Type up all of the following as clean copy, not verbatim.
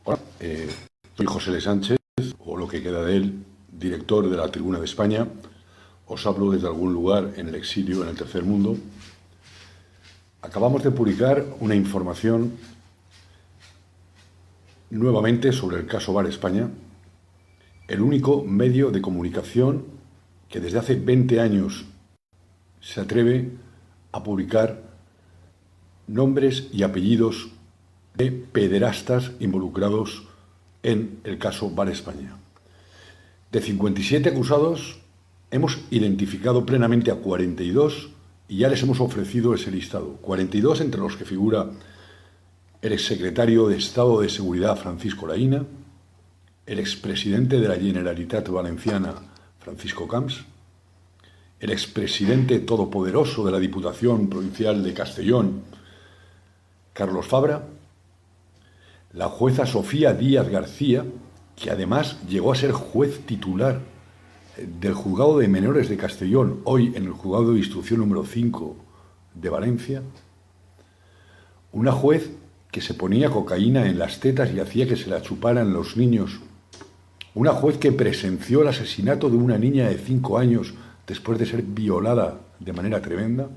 Hola, soy José L. Sánchez, o lo que queda de él, director de la Tribuna de España. Os hablo desde algún lugar en el exilio, en el tercer mundo. Acabamos de publicar una información nuevamente sobre el caso Bar España, el único medio de comunicación que desde hace 20 años se atreve a publicar nombres y apellidos de pederastas involucrados en el caso Bar España. De 57 acusados, hemos identificado plenamente a 42 y ya les hemos ofrecido ese listado. 42 entre los que figura el exsecretario de Estado de Seguridad Francisco Laïna, el expresidente de la Generalitat Valenciana Francisco Camps, el expresidente todopoderoso de la Diputación Provincial de Castellón Carlos Fabra, la jueza Sofía Díaz García, que además llegó a ser juez titular del Juzgado de Menores de Castellón, hoy en el Juzgado de Instrucción número 5 de Valencia, una juez que se ponía cocaína en las tetas y hacía que se la chuparan los niños, una juez que presenció el asesinato de una niña de 5 años después de ser violada de manera tremenda.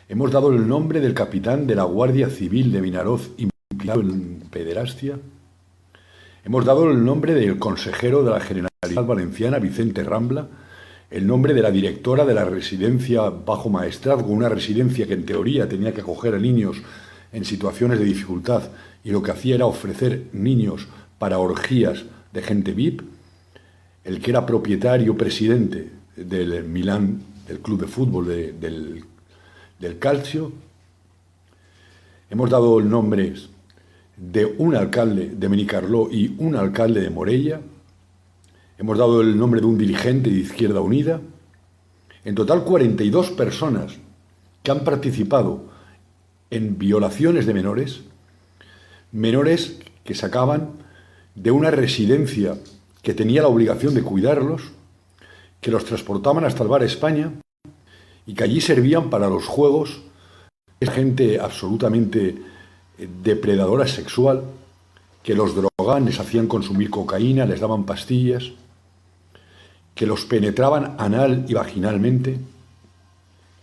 Hemos dado el nombre del capitán de la Guardia Civil de Vinaroz implicado en pederastia. Hemos dado el nombre del consejero de la Generalitat Valenciana, Vicente Rambla, el nombre de la directora de la residencia Bajo Maestrazgo, una residencia que en teoría tenía que acoger a niños en situaciones de dificultad y lo que hacía era ofrecer niños para orgías de gente VIP, el que era propietario, presidente del Milán, del club de fútbol del Calcio. Hemos dado el nombre de un alcalde de Benicarló y un alcalde de Morella. Hemos dado el nombre de un dirigente de Izquierda Unida. En total, 42 personas que han participado en violaciones de menores que sacaban de una residencia que tenía la obligación de cuidarlos, que los transportaban hasta el Bar España y que allí servían para los juegos. Es gente absolutamente depredadora sexual, que los drogaban, les hacían consumir cocaína, les daban pastillas, que los penetraban anal y vaginalmente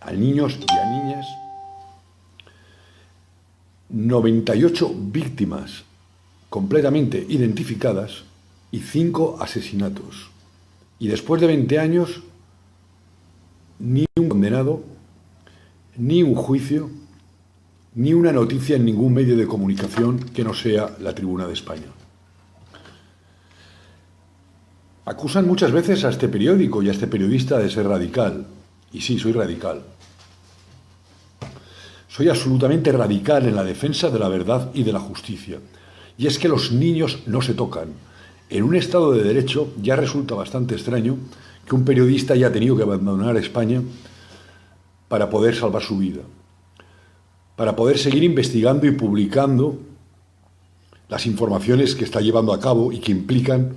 a niños y a niñas. 98 víctimas completamente identificadas y 5 asesinatos. Y después de 20 años, ni un condenado, ni un juicio, ni una noticia en ningún medio de comunicación que no sea la Tribuna de España. Acusan muchas veces a este periódico y a este periodista de ser radical. Y sí, soy radical. Soy absolutamente radical en la defensa de la verdad y de la justicia. Y es que los niños no se tocan. En un Estado de Derecho ya resulta bastante extraño que un periodista haya tenido que abandonar España para poder salvar su vida, para poder seguir investigando y publicando las informaciones que está llevando a cabo y que implican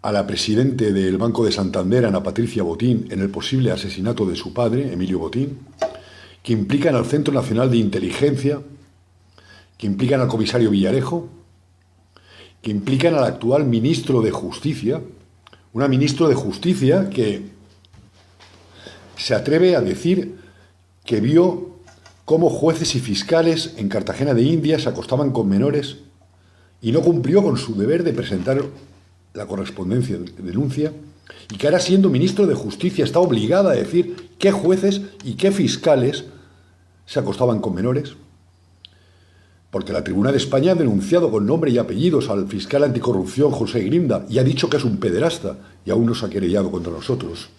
a la presidenta del Banco de Santander, Ana Patricia Botín, en el posible asesinato de su padre, Emilio Botín, que implican al Centro Nacional de Inteligencia, que implican al comisario Villarejo, que implican al actual ministro de Justicia, una ministra de Justicia que se atreve a decir que vio cómo jueces y fiscales en Cartagena de Indias se acostaban con menores y no cumplió con su deber de presentar la correspondencia de denuncia, y que ahora, siendo ministro de Justicia, está obligada a decir qué jueces y qué fiscales se acostaban con menores, porque la Tribuna de España ha denunciado con nombre y apellidos al fiscal anticorrupción José Grinda y ha dicho que es un pederasta y aún no se ha querellado contra nosotros.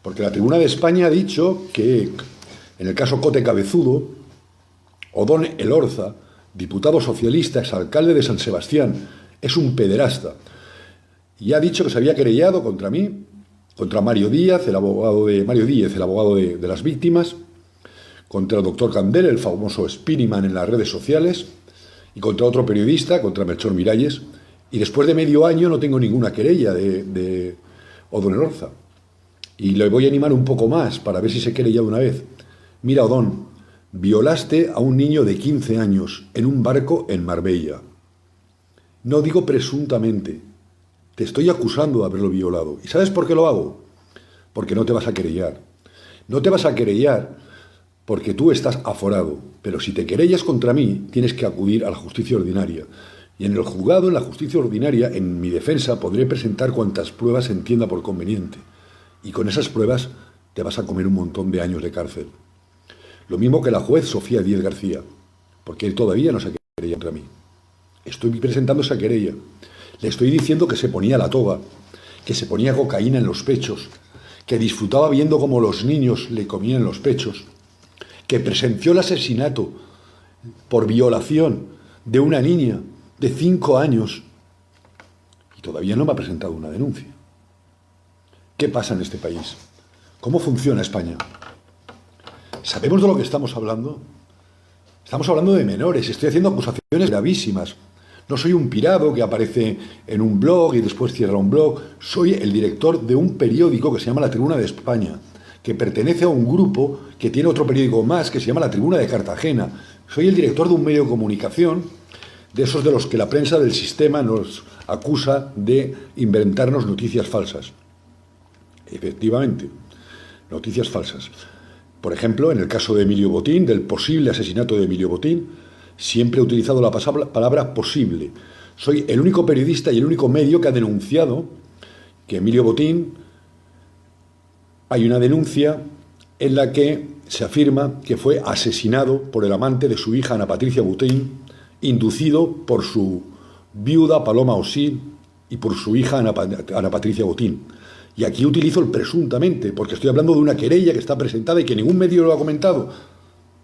Porque la Tribuna de España ha dicho que en el caso Cote Cabezudo, Odón Elorza, diputado socialista, exalcalde de San Sebastián, es un pederasta. Y ha dicho que se había querellado contra mí, contra Mario Díaz, el abogado de las víctimas, contra el doctor Candel, el famoso Spiniman en las redes sociales, y contra otro periodista, contra Melchor Miralles. Y después de medio año no tengo ninguna querella de Odón Elorza. Y le voy a animar un poco más para ver si se querella de una vez. Mira, Odón, Violaste a un niño de 15 años en un barco en Marbella. No digo presuntamente. Te estoy acusando de haberlo violado. ¿Y sabes por qué lo hago? Porque no te vas a querellar. No te vas a querellar porque tú estás aforado. Pero si te querellas contra mí, tienes que acudir a la justicia ordinaria. Y en el juzgado, en la justicia ordinaria, en mi defensa, podré presentar cuantas pruebas entienda por conveniente. Y con esas pruebas te vas a comer un montón de años de cárcel. Lo mismo que la juez Sofía Díez García, porque él todavía no se querella contra mí. Estoy presentando esa querella. Le estoy diciendo que se ponía la toga, que se ponía cocaína en los pechos, que disfrutaba viendo cómo los niños le comían los pechos, que presenció el asesinato por violación de una niña de 5 años y todavía no me ha presentado una denuncia. ¿Qué pasa en este país? ¿Cómo funciona España? ¿Sabemos de lo que estamos hablando? Estamos hablando de menores, estoy haciendo acusaciones gravísimas. No soy un pirado que aparece en un blog y después cierra un blog. Soy el director de un periódico que se llama La Tribuna de España, que pertenece a un grupo que tiene otro periódico más que se llama La Tribuna de Cartagena. Soy el director de un medio de comunicación, de esos de los que la prensa del sistema nos acusa de inventarnos noticias falsas. Efectivamente, noticias falsas. Por ejemplo, en el caso de Emilio Botín, del posible asesinato de Emilio Botín, siempre he utilizado la palabra posible. Soy el único periodista y el único medio que ha denunciado que Emilio Botín, hay una denuncia en la que se afirma que fue asesinado por el amante de su hija Ana Patricia Botín, inducido por su viuda Paloma Osí y por su hija Ana Patricia Botín. Y aquí utilizo el presuntamente, porque estoy hablando de una querella que está presentada y que ningún medio lo ha comentado,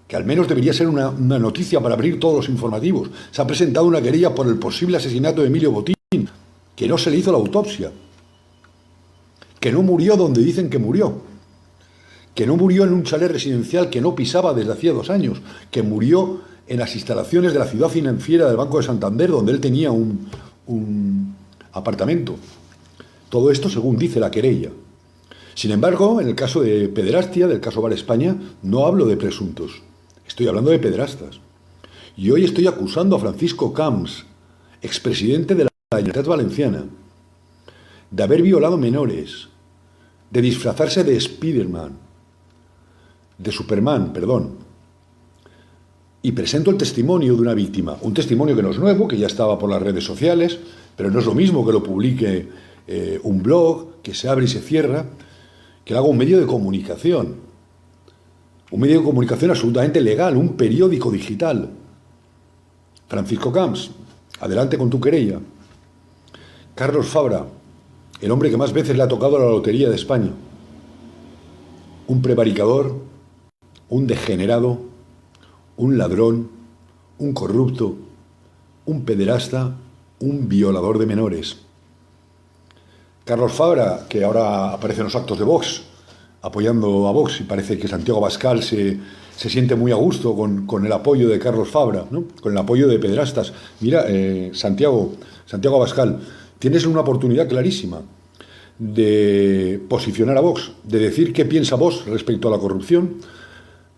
que al menos debería ser una noticia para abrir todos los informativos. Se ha presentado una querella por el posible asesinato de Emilio Botín, que no se le hizo la autopsia, que no murió donde dicen que murió, que no murió en un chalet residencial que no pisaba desde hacía 2 años, que murió en las instalaciones de la ciudad financiera del Banco de Santander, donde él tenía un apartamento. Todo esto según dice la querella. Sin embargo, en el caso de pederastia, del caso Bar España, no hablo de presuntos. Estoy hablando de pederastas. Y hoy estoy acusando a Francisco Camps, expresidente de la Generalitat Valenciana, de haber violado menores, de disfrazarse de Superman, y presento el testimonio de una víctima, un testimonio que no es nuevo, que ya estaba por las redes sociales, pero no es lo mismo que lo publique un blog, que se abre y se cierra, que lo haga un medio de comunicación absolutamente legal, un periódico digital. Francisco Camps, adelante con tu querella. Carlos Fabra, el hombre que más veces le ha tocado a la lotería de España, un prevaricador, un degenerado, un ladrón, un corrupto, un pederasta, un violador de menores. Carlos Fabra, que ahora aparece en los actos de Vox, apoyando a Vox, y parece que Santiago Abascal se siente muy a gusto con el apoyo de Carlos Fabra, ¿no? Con el apoyo de pederastas. Mira, Santiago Abascal, tienes una oportunidad clarísima de posicionar a Vox, de decir qué piensa Vox respecto a la corrupción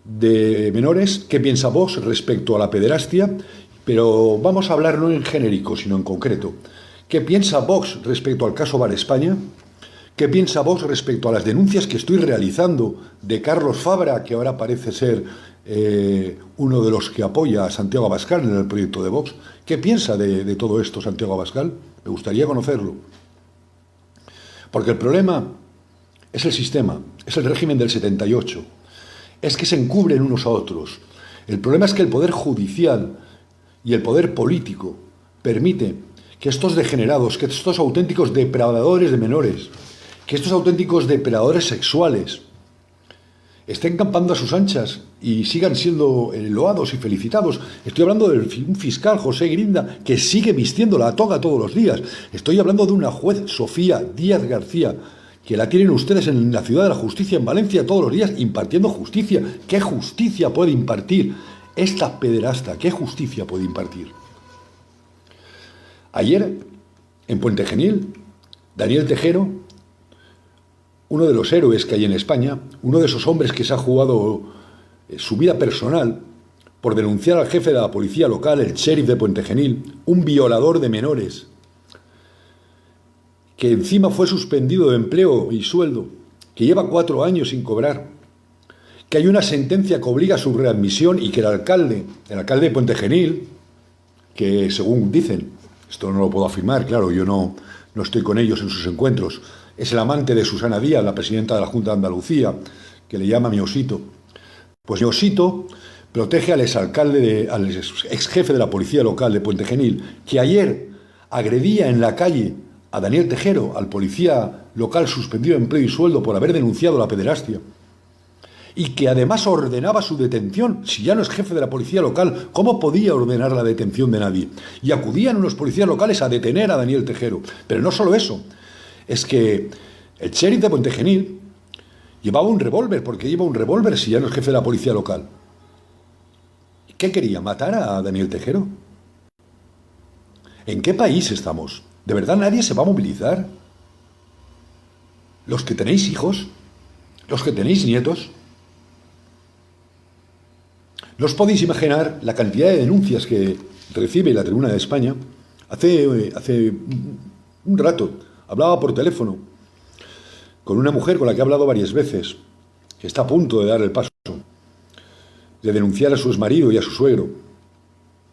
de menores, qué piensa Vox respecto a la pederastia, pero vamos a hablar no en genérico, sino en concreto. ¿Qué piensa Vox respecto al caso Bar España? ¿Qué piensa Vox respecto a las denuncias que estoy realizando de Carlos Fabra, que ahora parece ser uno de los que apoya a Santiago Abascal en el proyecto de Vox? ¿Qué piensa de todo esto Santiago Abascal? Me gustaría conocerlo. Porque el problema es el sistema, es el régimen del 78. Es que se encubren unos a otros. El problema es que el poder judicial y el poder político permite que estos degenerados, que estos auténticos depredadores de menores, que estos auténticos depredadores sexuales estén campando a sus anchas y sigan siendo loados y felicitados. Estoy hablando de un fiscal, José Grinda, que sigue vistiendo la toga todos los días. Estoy hablando de una juez, Sofía Díez García, que la tienen ustedes en la Ciudad de la Justicia, en Valencia, todos los días, impartiendo justicia. ¿Qué justicia puede impartir esta pederasta? ¿Qué justicia puede impartir? Ayer, en Puente Genil, Daniel Tejero, uno de los héroes que hay en España, uno de esos hombres que se ha jugado su vida personal por denunciar al jefe de la policía local, el sheriff de Puente Genil, un violador de menores, que encima fue suspendido de empleo y sueldo, que lleva 4 años sin cobrar, que hay una sentencia que obliga a su readmisión y que el alcalde de Puente Genil, que según dicen, esto no lo puedo afirmar, claro, yo no estoy con ellos en sus encuentros, es el amante de Susana Díaz, la presidenta de la Junta de Andalucía, que le llama mi osito. Pues mi osito protege al exalcalde, al ex jefe de la policía local de Puente Genil, que ayer agredía en la calle a Daniel Tejero, al policía local suspendido de empleo y sueldo por haber denunciado la pederastia, y que además ordenaba su detención. Si ya no es jefe de la policía local, ¿cómo podía ordenar la detención de nadie? Y acudían unos policías locales a detener a Daniel Tejero. Pero no solo eso, es que el sheriff de Puente Genil llevaba un revólver. ¿Por qué lleva un revólver si ya no es jefe de la policía local? ¿Qué quería? ¿Matar a Daniel Tejero? ¿En qué país estamos? ¿De verdad nadie se va a movilizar? ¿Los que tenéis hijos? ¿Los que tenéis nietos? No os podéis imaginar la cantidad de denuncias que recibe la Tribuna de España. Hace un rato hablaba por teléfono con una mujer con la que he hablado varias veces, que está a punto de dar el paso de denunciar a su exmarido y a su suegro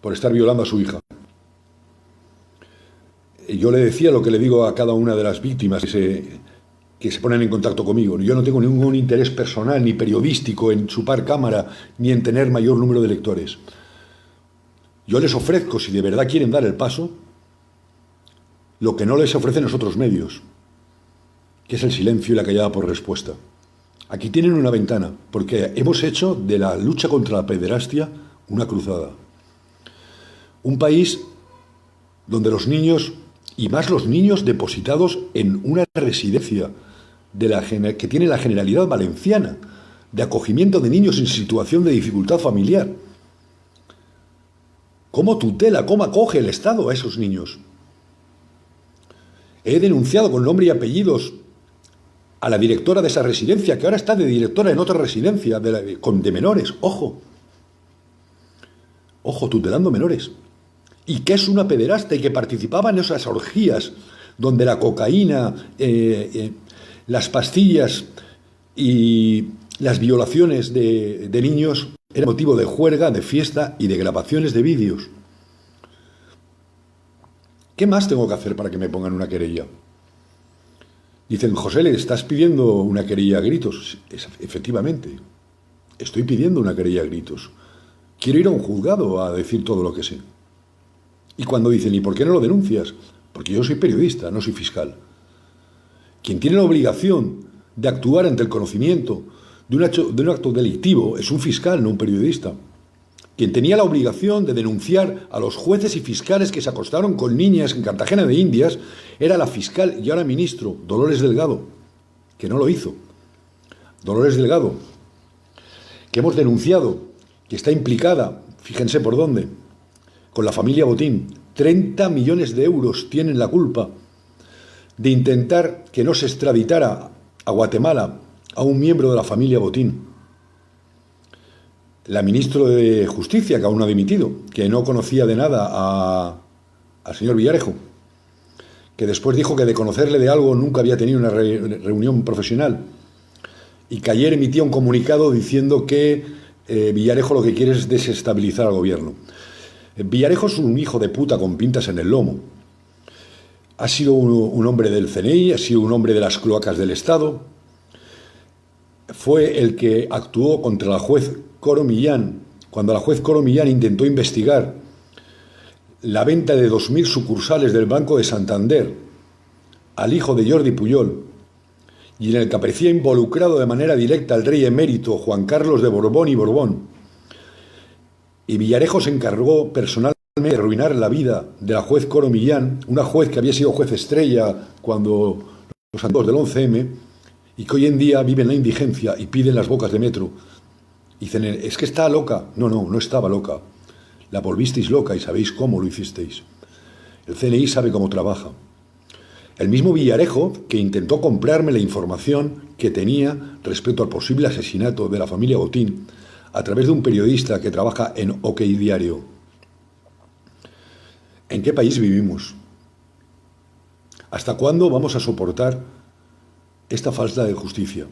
por estar violando a su hija. Y yo le decía lo que le digo a cada una de las víctimas que se ponen en contacto conmigo. Yo no tengo ningún interés personal ni periodístico en chupar cámara ni en tener mayor número de lectores. Yo les ofrezco, si de verdad quieren dar el paso, lo que no les ofrecen los otros medios, que es el silencio y la callada por respuesta. Aquí tienen una ventana, porque hemos hecho de la lucha contra la pederastia una cruzada. Un país donde los niños, y más los niños depositados en una residencia que tiene la Generalidad Valenciana, de acogimiento de niños en situación de dificultad familiar. ¿Cómo tutela, cómo acoge el Estado a esos niños? He denunciado con nombre y apellidos a la directora de esa residencia, que ahora está de directora en otra residencia de menores. Ojo, tutelando menores. Y que es una pederasta y que participaba en esas orgías donde la cocaína, las pastillas y las violaciones de niños eran motivo de juerga, de fiesta y de grabaciones de vídeos. ¿Qué más tengo que hacer para que me pongan una querella? Dicen, José, ¿le estás pidiendo una querella a gritos? Efectivamente, estoy pidiendo una querella a gritos. Quiero ir a un juzgado a decir todo lo que sé. Y cuando dicen, ¿y por qué no lo denuncias? Porque yo soy periodista, no soy fiscal. Quien tiene la obligación de actuar ante el conocimiento de un acto delictivo es un fiscal, no un periodista. Quien tenía la obligación de denunciar a los jueces y fiscales que se acostaron con niñas en Cartagena de Indias era la fiscal y ahora ministro Dolores Delgado, que no lo hizo. Dolores Delgado, que hemos denunciado, que está implicada, fíjense por dónde, con la familia Botín. 30 millones de euros tienen la culpa de intentar que no se extraditara a Guatemala a un miembro de la familia Botín. La ministra de Justicia, que aún no ha dimitido, que no conocía de nada al señor Villarejo, que después dijo que de conocerle de algo nunca había tenido una reunión profesional, y que ayer emitía un comunicado diciendo que Villarejo lo que quiere es desestabilizar al gobierno. Villarejo es un hijo de puta con pintas en el lomo. Ha sido un hombre del CNI, ha sido un hombre de las cloacas del Estado. Fue el que actuó contra la juez Coro Millán, cuando la juez Coro Millán intentó investigar la venta de 2.000 sucursales del Banco de Santander al hijo de Jordi Pujol, y en el que aparecía involucrado de manera directa el rey emérito Juan Carlos de Borbón y Borbón. Y Villarejo se encargó personalmente de arruinar la vida de la juez Coro Millán, una juez que había sido juez estrella cuando los atentados del 11M, y que hoy en día vive en la indigencia y piden las bocas de metro. Dicen, es que está loca. No, no estaba loca. La volvisteis loca y sabéis cómo lo hicisteis. El CNI sabe cómo trabaja. El mismo Villarejo, que intentó comprarme la información que tenía respecto al posible asesinato de la familia Botín, a través de un periodista que trabaja en OK Diario. ¿En qué país vivimos? ¿Hasta cuándo vamos a soportar esta falta de justicia?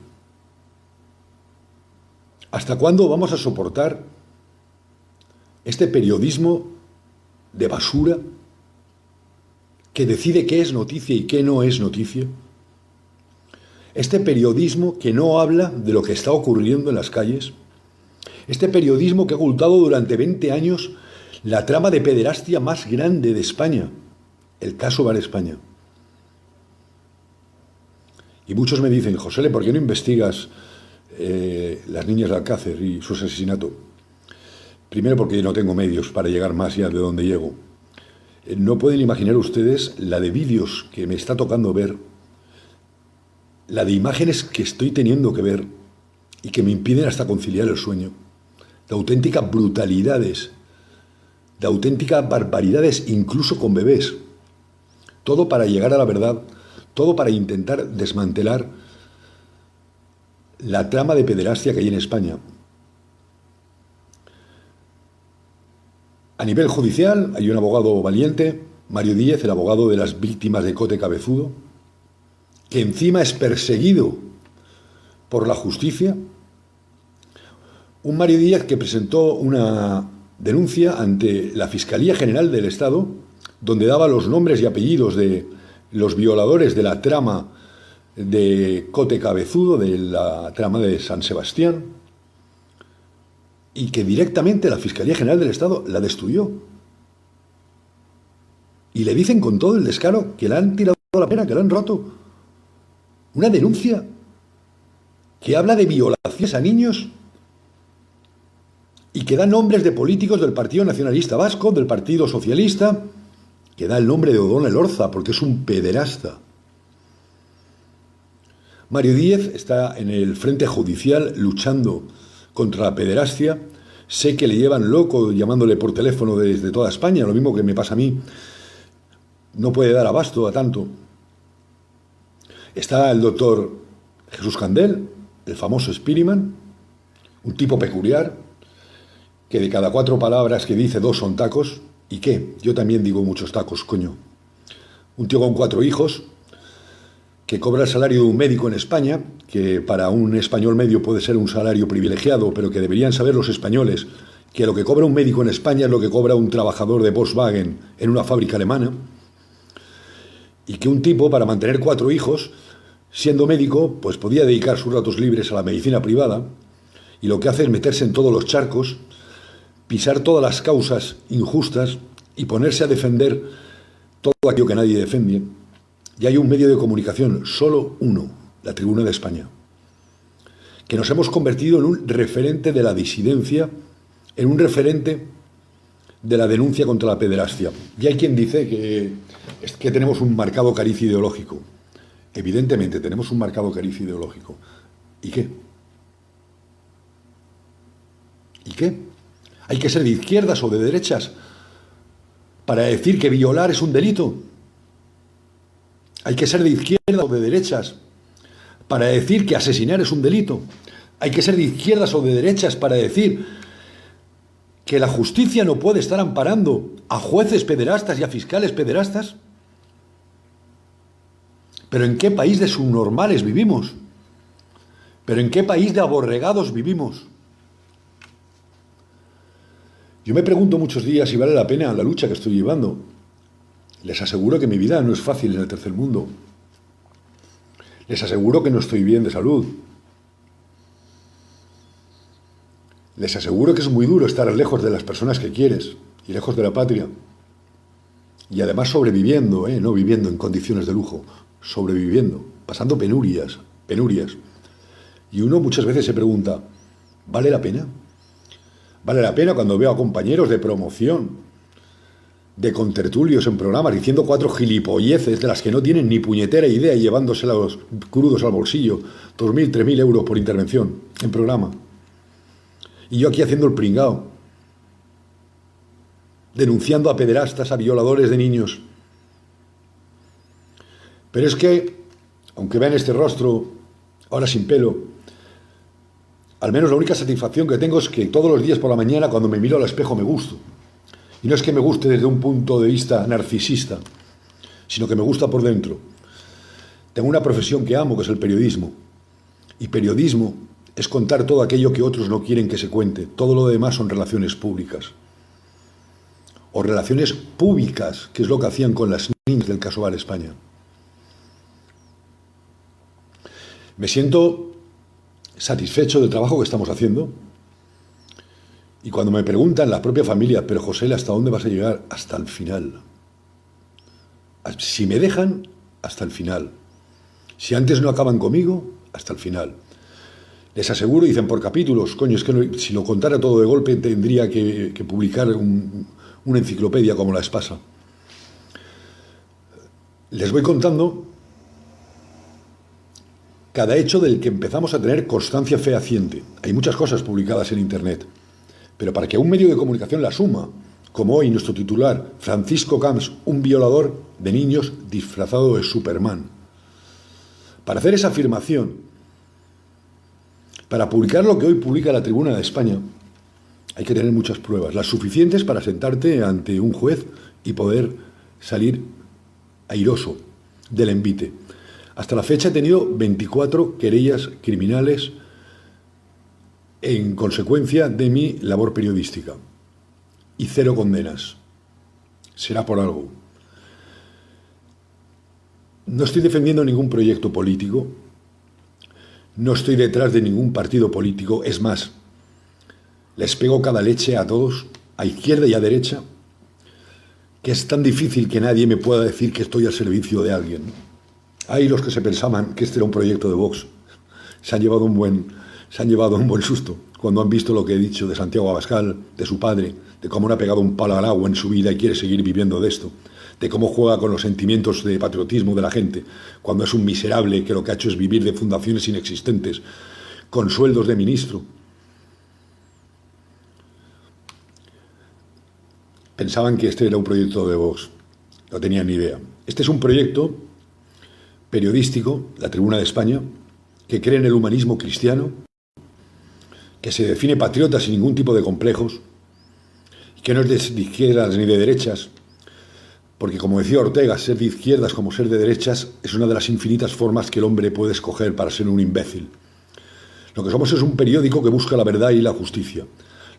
¿Hasta cuándo vamos a soportar este periodismo de basura que decide qué es noticia y qué no es noticia? Este periodismo que no habla de lo que está ocurriendo en las calles. Este periodismo que ha ocultado durante 20 años la trama de pederastia más grande de España, el caso Bar España. Y muchos me dicen, José, ¿por qué no investigas las niñas de Alcácer y su asesinato? Primero porque no tengo medios para llegar más allá de donde llego. No pueden imaginar ustedes la de vídeos que me está tocando ver, la de imágenes que estoy teniendo que ver y que me impiden hasta conciliar el sueño, de auténticas brutalidades, de auténticas barbaridades, incluso con bebés. Todo para llegar a la verdad, todo para intentar desmantelar la trama de pederastia que hay en España. A nivel judicial hay un abogado valiente, Mario Díez, el abogado de las víctimas de Cote Cabezudo, que encima es perseguido por la justicia. Un Mario Díez que presentó una denuncia ante la Fiscalía General del Estado, donde daba los nombres y apellidos de los violadores de la trama de Cote Cabezudo, de la trama de San Sebastián, y que directamente la Fiscalía General del Estado la destruyó. Y le dicen con todo el descaro que le han tirado la pena, que la han roto. Una denuncia que habla de violaciones a niños y que da nombres de políticos del Partido Nacionalista Vasco, del Partido Socialista, que da el nombre de Odón Elorza, porque es un pederasta. Mario Díez está en el frente judicial luchando contra la pederastia. Sé que le llevan loco llamándole por teléfono desde toda España, lo mismo que me pasa a mí. No puede dar abasto a tanto. Está el doctor Jesús Candel, el famoso Spiriman, un tipo peculiar, que de cada 4 palabras que dice 2 son tacos. ¿Y qué? Yo también digo muchos tacos, coño. Un tío con 4 hijos, que cobra el salario de un médico en España, que para un español medio puede ser un salario privilegiado, pero que deberían saber los españoles que lo que cobra un médico en España es lo que cobra un trabajador de Volkswagen en una fábrica alemana, y que un tipo, para mantener 4 hijos, siendo médico, pues podía dedicar sus ratos libres a la medicina privada, y lo que hace es meterse en todos los charcos, pisar todas las causas injustas y ponerse a defender todo aquello que nadie defiende. Y hay un medio de comunicación, solo uno, la Tribuna de España, que nos hemos convertido en un referente de la disidencia, en un referente de la denuncia contra la pederastia. Y hay quien dice que tenemos un marcado cariz ideológico. Evidentemente tenemos un marcado cariz ideológico. ¿Y qué? ¿Y qué? ¿Hay que ser de izquierdas o de derechas para decir que violar es un delito? ¿Hay que ser de izquierdas o de derechas para decir que asesinar es un delito? ¿Hay que ser de izquierdas o de derechas para decir que la justicia no puede estar amparando a jueces pederastas y a fiscales pederastas? ¿Pero en qué país de subnormales vivimos? ¿Pero en qué país de aborregados vivimos? Yo me pregunto muchos días si vale la pena la lucha que estoy llevando. Les aseguro que mi vida no es fácil en el tercer mundo. Les aseguro que no estoy bien de salud. Les aseguro que es muy duro estar lejos de las personas que quieres y lejos de la patria. Y además sobreviviendo, no viviendo en condiciones de lujo, sobreviviendo, pasando penurias. Y uno muchas veces se pregunta, ¿vale la pena? ¿Vale la pena cuando veo a compañeros de promoción, de contertulios en programas, diciendo 4 gilipolleces de las que no tienen ni puñetera idea y llevándoselos crudos al bolsillo, 2.000, 3.000 euros por intervención en programa? Y yo aquí haciendo el pringao, denunciando a pederastas, a violadores de niños. Pero es que, aunque vean este rostro, ahora sin pelo, Al menos la única satisfacción que tengo es que todos los días por la mañana cuando me miro al espejo me gusto. Y no es que me guste desde un punto de vista narcisista, sino que me gusta por dentro. Tengo una profesión que amo, que es el periodismo. Y periodismo es contar todo aquello que otros no quieren que se cuente. Todo lo demás son relaciones públicas. O relaciones públicas, que es lo que hacían con las niñas del caso Bar España. Me siento satisfecho del trabajo que estamos haciendo. Y cuando me preguntan la propia familia, pero José, ¿hasta dónde vas a llegar? Hasta el final. Si me dejan, hasta el final. Si antes no acaban conmigo, hasta el final. Les aseguro, dicen por capítulos, coño, es que si lo contara todo de golpe tendría que publicar una enciclopedia como la Espasa. Les voy contando cada hecho del que empezamos a tener constancia fehaciente. Hay muchas cosas publicadas en Internet, pero para que un medio de comunicación la asuma, como hoy nuestro titular, Francisco Camps, un violador de niños disfrazado de Superman. Para hacer esa afirmación, para publicar lo que hoy publica la Tribuna de España, hay que tener muchas pruebas, las suficientes para sentarte ante un juez y poder salir airoso del envite. Hasta la fecha he tenido 24 querellas criminales en consecuencia de mi labor periodística y 0 condenas. Será por algo. No estoy defendiendo ningún proyecto político, no estoy detrás de ningún partido político, es más, les pego cada leche a todos, a izquierda y a derecha, que es tan difícil que nadie me pueda decir que estoy al servicio de alguien. Hay los que se pensaban que este era un proyecto de Vox. Se han llevado un buen susto cuando han visto lo que he dicho de Santiago Abascal, de su padre, de cómo no ha pegado un palo al agua en su vida y quiere seguir viviendo de esto, de cómo juega con los sentimientos de patriotismo de la gente, cuando es un miserable que lo que ha hecho es vivir de fundaciones inexistentes, con sueldos de ministro. Pensaban que este era un proyecto de Vox, no tenían ni idea. Este es un proyecto periodístico, la Tribuna de España, que cree en el humanismo cristiano, que se define patriota sin ningún tipo de complejos, que no es de izquierdas ni de derechas, porque como decía Ortega, ser de izquierdas como ser de derechas es una de las infinitas formas que el hombre puede escoger para ser un imbécil. Lo que somos es un periódico que busca la verdad y la justicia.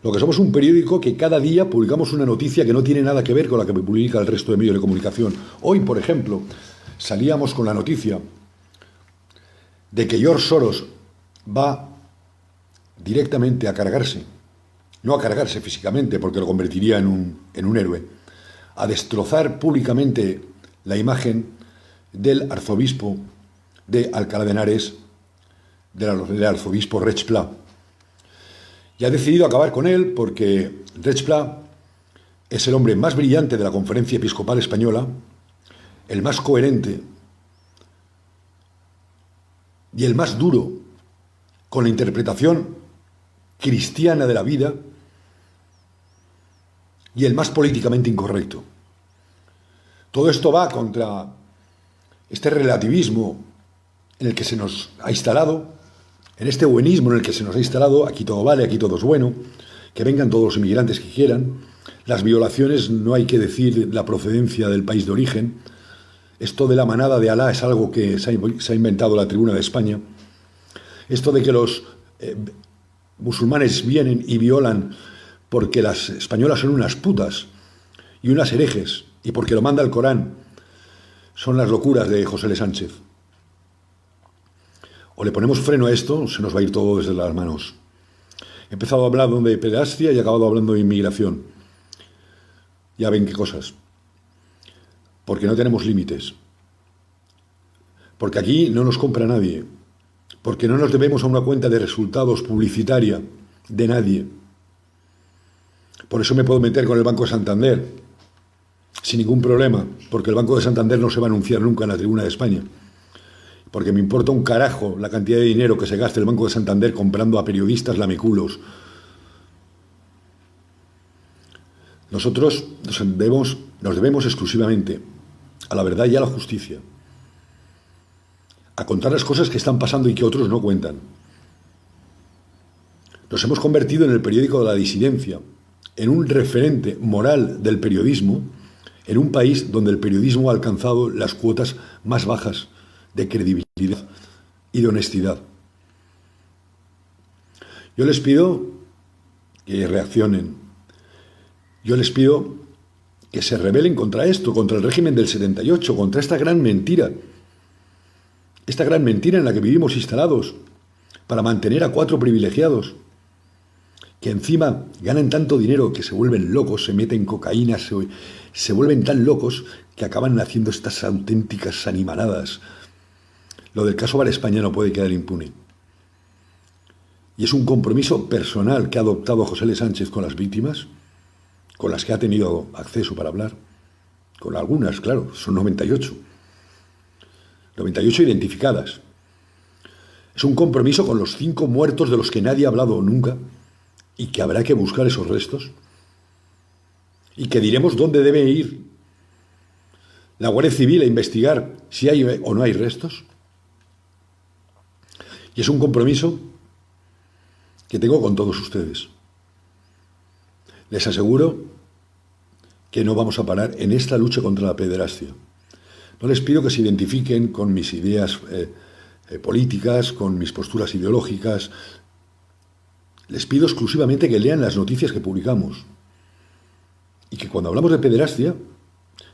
Lo que somos un periódico que cada día publicamos una noticia que no tiene nada que ver con la que publica el resto de medios de comunicación. Hoy, por ejemplo, salíamos con la noticia de que George Soros va directamente a cargarse, no a cargarse físicamente porque lo convertiría en un héroe, a destrozar públicamente la imagen del arzobispo de Alcalá de Henares, del arzobispo Reig Pla. Y ha decidido acabar con él porque Reig Pla es el hombre más brillante de la Conferencia Episcopal Española, el más coherente y el más duro con la interpretación cristiana de la vida y el más políticamente incorrecto. Todo esto va contra este relativismo en el que se nos ha instalado, en este buenismo en el que se nos ha instalado, aquí todo vale, aquí todo es bueno, que vengan todos los inmigrantes que quieran, las violaciones no hay que decir la procedencia del país de origen, esto de la manada de Alá es algo que se ha inventado la Tribuna de España, esto de que los musulmanes vienen y violan porque las españolas son unas putas y unas herejes y porque lo manda el Corán, son las locuras de José L. Sánchez. O le ponemos freno a esto, se nos va a ir todo desde las manos. He empezado hablando de pederastia y he acabado hablando de inmigración. Ya ven qué cosas. Porque no tenemos límites. Porque aquí no nos compra nadie. Porque no nos debemos a una cuenta de resultados publicitaria de nadie. Por eso me puedo meter con el Banco de Santander sin ningún problema, porque el Banco de Santander no se va a anunciar nunca en la Tribuna de España. Porque me importa un carajo la cantidad de dinero que se gaste el Banco de Santander comprando a periodistas lameculos. Nosotros nos debemos exclusivamente a la verdad y a la justicia, a contar las cosas que están pasando y que otros no cuentan. Nos hemos convertido en el periódico de la disidencia, en un referente moral del periodismo, en un país donde el periodismo ha alcanzado las cuotas más bajas de credibilidad y de honestidad. Yo les pido que reaccionen. Yo les pido que se rebelen contra esto, contra el régimen del 78, contra esta gran mentira en la que vivimos instalados para mantener a 4 privilegiados que encima ganan tanto dinero que se vuelven locos, se meten cocaína, se vuelven tan locos que acaban haciendo estas auténticas animaladas. Lo del caso Bar España no puede quedar impune. Y es un compromiso personal que ha adoptado José L. Sánchez con las víctimas, con las que ha tenido acceso para hablar, con algunas, claro, son 98 identificadas. Es un compromiso con los 5 muertos de los que nadie ha hablado nunca y que habrá que buscar esos restos y que diremos dónde debe ir la Guardia Civil a investigar si hay o no hay restos. Y es un compromiso que tengo con todos ustedes. Les aseguro que no vamos a parar en esta lucha contra la pederastia. No les pido que se identifiquen con mis ideas políticas, con mis posturas ideológicas. Les pido exclusivamente que lean las noticias que publicamos y que cuando hablamos de pederastia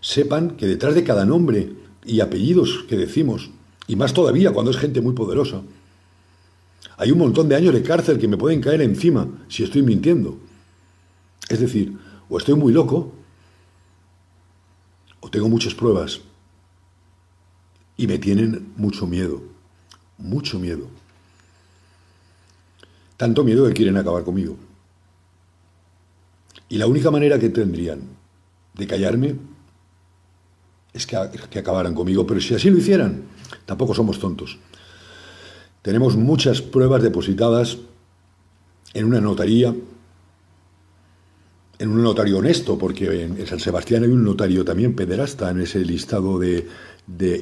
sepan que detrás de cada nombre y apellidos que decimos, y más todavía cuando es gente muy poderosa, hay un montón de años de cárcel que me pueden caer encima si estoy mintiendo. Es decir, o estoy muy loco o tengo muchas pruebas y me tienen mucho miedo, mucho miedo. Tanto miedo que quieren acabar conmigo. Y la única manera que tendrían de callarme es que acabaran conmigo. Pero si así lo hicieran, tampoco somos tontos. Tenemos muchas pruebas depositadas en una notaría, en un notario honesto, porque en San Sebastián hay un notario también pederasta en ese listado de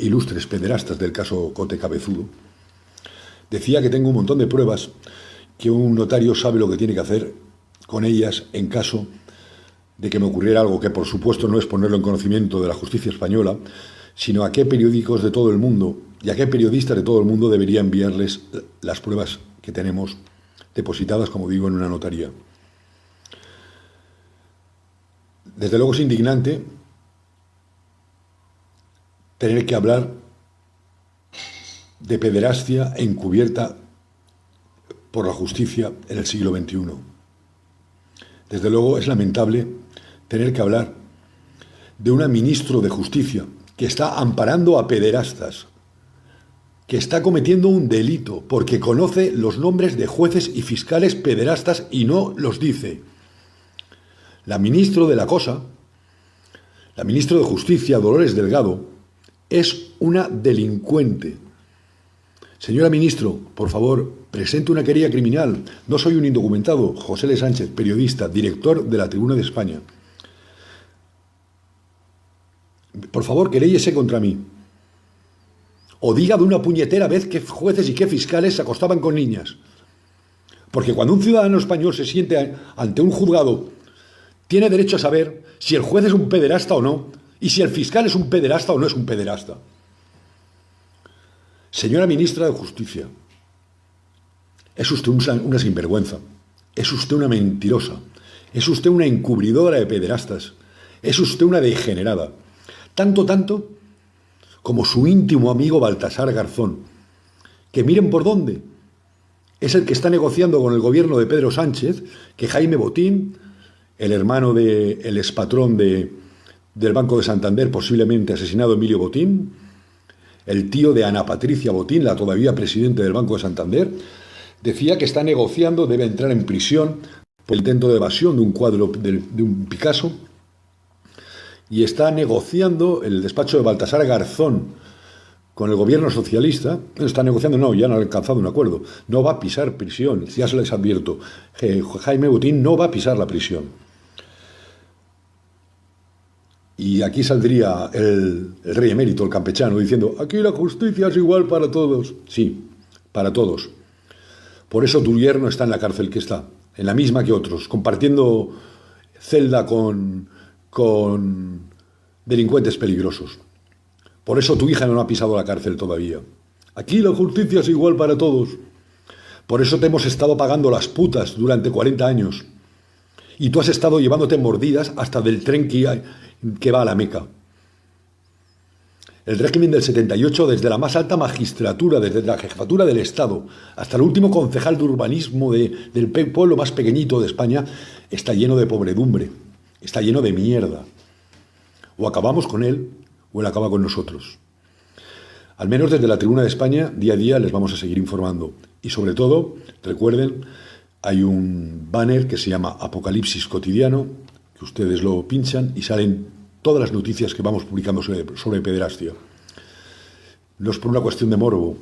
ilustres pederastas del caso Cote Cabezudo. Decía que tengo un montón de pruebas, que un notario sabe lo que tiene que hacer con ellas en caso de que me ocurriera algo, que por supuesto no es ponerlo en conocimiento de la justicia española, sino a qué periódicos de todo el mundo y a qué periodistas de todo el mundo debería enviarles las pruebas que tenemos depositadas, como digo, en una notaría. Desde luego es indignante tener que hablar de pederastia encubierta por la justicia en el siglo XXI. Desde luego es lamentable tener que hablar de un ministro de Justicia que está amparando a pederastas, que está cometiendo un delito porque conoce los nombres de jueces y fiscales pederastas y no los dice. La ministra de la Cosa, la ministra de Justicia, Dolores Delgado, es una delincuente. Señora ministro, por favor, presente una querella criminal. No soy un indocumentado. José L. Sánchez, periodista, director de la Tribuna de España. Por favor, queréllese contra mí. O diga de una puñetera vez qué jueces y qué fiscales se acostaban con niñas. Porque cuando un ciudadano español se siente ante un juzgado, tiene derecho a saber si el juez es un pederasta o no, y si el fiscal es un pederasta o no es un pederasta. Señora ministra de Justicia, es usted una sinvergüenza, es usted una mentirosa, es usted una encubridora de pederastas, es usted una degenerada. Tanto como su íntimo amigo Baltasar Garzón, que miren por dónde, es el que está negociando con el gobierno de Pedro Sánchez que Jaime Botín, el hermano del expatrón del Banco de Santander, posiblemente asesinado Emilio Botín, el tío de Ana Patricia Botín, la todavía presidenta del Banco de Santander, decía que está negociando, debe entrar en prisión por el intento de evasión de un cuadro de un Picasso, y está negociando el despacho de Baltasar Garzón con el gobierno socialista. Está negociando, no, ya no han alcanzado un acuerdo. No va a pisar prisión, ya se les advierto. Jaime Botín no va a pisar la prisión. Y aquí saldría el rey emérito, el campechano, diciendo, aquí la justicia es igual para todos. Sí, para todos. Por eso tu yerno está en la cárcel que está, en la misma que otros, compartiendo celda con delincuentes peligrosos. Por eso tu hija no ha pisado la cárcel todavía. Aquí la justicia es igual para todos. Por eso te hemos estado pagando las putas durante 40 años. Y tú has estado llevándote mordidas hasta del tren que va a la Meca. El régimen del 78, desde la más alta magistratura, desde la jefatura del Estado, hasta el último concejal de urbanismo del pueblo más pequeñito de España, está lleno de pobredumbre, está lleno de mierda. O acabamos con él, o él acaba con nosotros. Al menos desde la Tribuna de España, día a día les vamos a seguir informando. Y sobre todo, recuerden, hay un banner que se llama Apocalipsis Cotidiano, que ustedes lo pinchan y salen todas las noticias que vamos publicando sobre pederastia. No es por una cuestión de morbo,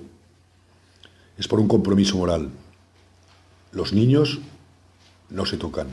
es por un compromiso moral. Los niños no se tocan.